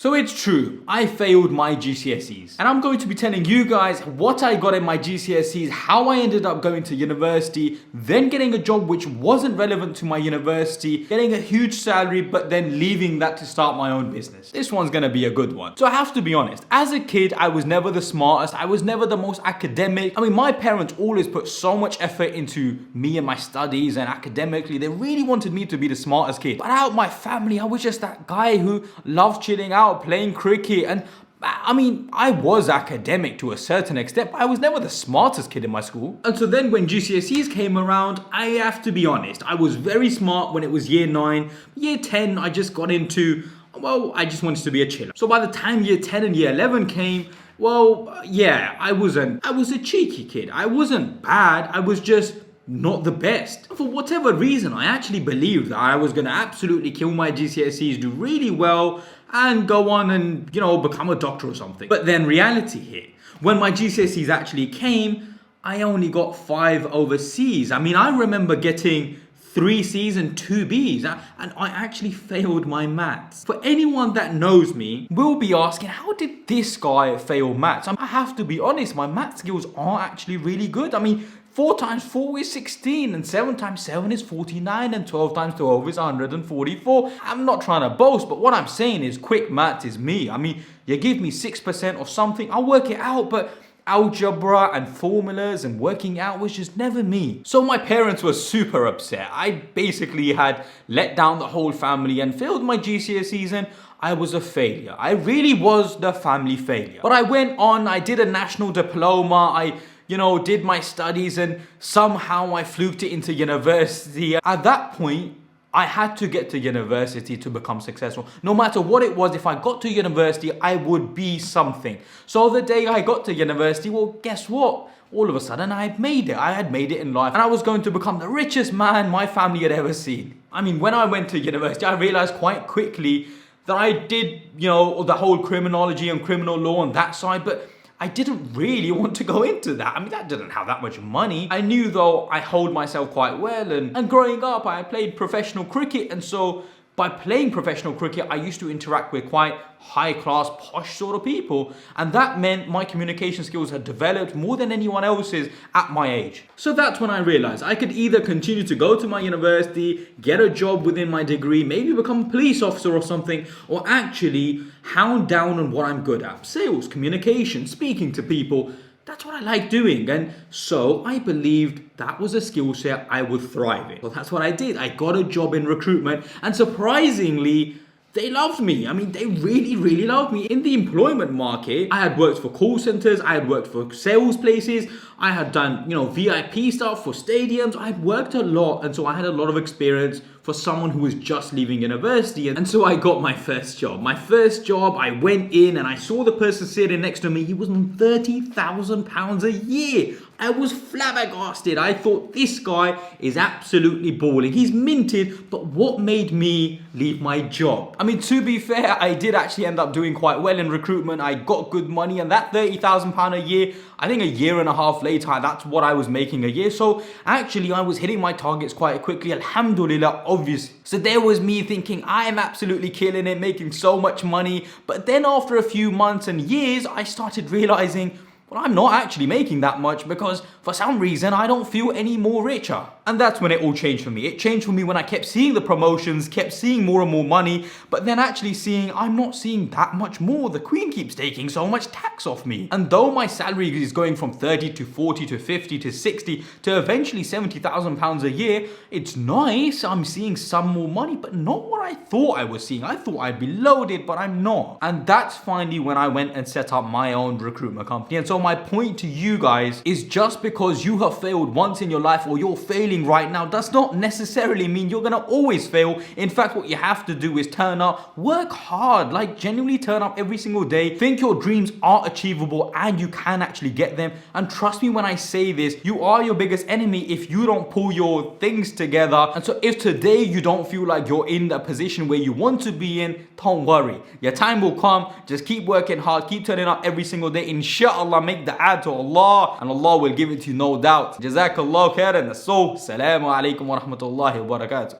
So it's true, I failed my GCSEs. And I'm going to be telling you guys what I got in my GCSEs, how I ended up going to university, then getting a job which wasn't relevant to my university, getting a huge salary, but then leaving that to start my own business. This one's gonna be a good one. So I have to be honest, as a kid, I was never the smartest, I was never the most academic. I mean, my parents always put so much effort into me and my studies and academically, they really wanted me to be the smartest kid. But out of my family, I was just that guy who loved chilling out, playing cricket, and I mean, I was academic to a certain extent, but I was never the smartest kid in my school. And so then when GCSEs came around, I have to be honest, I was very smart when it was year 9. Year 10, I just got into, well, I just wanted to be a chiller. So by the time year 10 and year 11 came, well, yeah, I was a cheeky kid. I wasn't bad, I was just not the best. For whatever reason, I actually believed that I was gonna absolutely kill my GCSEs, do really well, and go on and, become a doctor or something. But then reality hit. When my GCSEs actually came, I only got 5 overseas. I mean, I remember getting 3 C's and 2 B's, and I actually failed my maths. For anyone that knows me, will be asking, how did this guy fail maths? I have to be honest, my math skills are actually really good. I mean, 4 times 4 is 16, and 7 times 7 is 49, and 12 times 12 is 144. I'm not trying to boast, but what I'm saying is quick maths is me. I mean, you give me 6% or something, I'll work it out, but algebra and formulas and working out was just never me. So my parents were super upset. I basically had let down the whole family and failed my GCSEs, and I was a failure. I really was the family failure. But I went on, I did a national diploma, I did my studies, and somehow I fluked it into university. At that point, I had to get to university to become successful. No matter what it was, if I got to university, I would be something. So the day I got to university, well, guess what? All of a sudden, I had made it. I had made it in life. And I was going to become the richest man my family had ever seen. I mean, when I went to university, I realized quite quickly that I did, the whole criminology and criminal law on that side, but I didn't really want to go into that. I mean, that didn't have that much money. I knew though I hold myself quite well, and growing up I played professional cricket, and so by playing professional cricket I used to interact with quite high class, posh sort of people, and that meant my communication skills had developed more than anyone else's at my age. So that's when I realized I could either continue to go to my university, get a job within my degree, maybe become a police officer or something, or actually hound down on what I'm good at. Sales, communication, speaking to people. That's what I like doing, and so I believed that was a skill set I would thrive in. So that's what I did. I got a job in recruitment, and surprisingly, they loved me. I mean, they really, really loved me. In the employment market, I had worked for call centers, I had worked for sales places, I had done, VIP stuff for stadiums. I had worked a lot, and so I had a lot of experience for someone who was just leaving university. And so I got my first job. My first job, I went in and I saw the person sitting next to me. He was on £30,000 a year. I was flabbergasted. I thought, this guy is absolutely balling. He's minted, but what made me leave my job? I mean, to be fair, I did actually end up doing quite well in recruitment. I got good money, and that £30,000 a year, I think a year and a half later, that's what I was making a year. So actually, I was hitting my targets quite quickly, alhamdulillah, obviously. So there was me thinking, I am absolutely killing it, making so much money. But then after a few months and years, I started realizing, well, I'm not actually making that much, because for some reason I don't feel any more richer. And that's when it all changed for me. It changed for me when I kept seeing the promotions, kept seeing more and more money, but then actually seeing I'm not seeing that much more. The Queen keeps taking so much tax off me. And though my salary is going from 30 to 40 to 50 to 60 to eventually £70,000 a year, it's nice. I'm seeing some more money, but not what I thought I was seeing. I thought I'd be loaded, but I'm not. And that's finally when I went and set up my own recruitment company. And so my point to you guys is, just because you have failed once in your life, or you're failing right now, does not necessarily mean you're gonna always fail. In fact, what you have to do is turn up, work hard, like genuinely turn up every single day, think your dreams are achievable and you can actually get them. And trust me when I say this, you are your biggest enemy if you don't pull your things together. And so if today you don't feel like you're in the position where you want to be in, don't worry, your time will come. Just keep working hard, keep turning up every single day. Inshallah, make the ad to Allah, and Allah will give it to you, no doubt. Jazakallah khairan. So, Assalamu alaikum wa rahmatullahi wa barakatuh.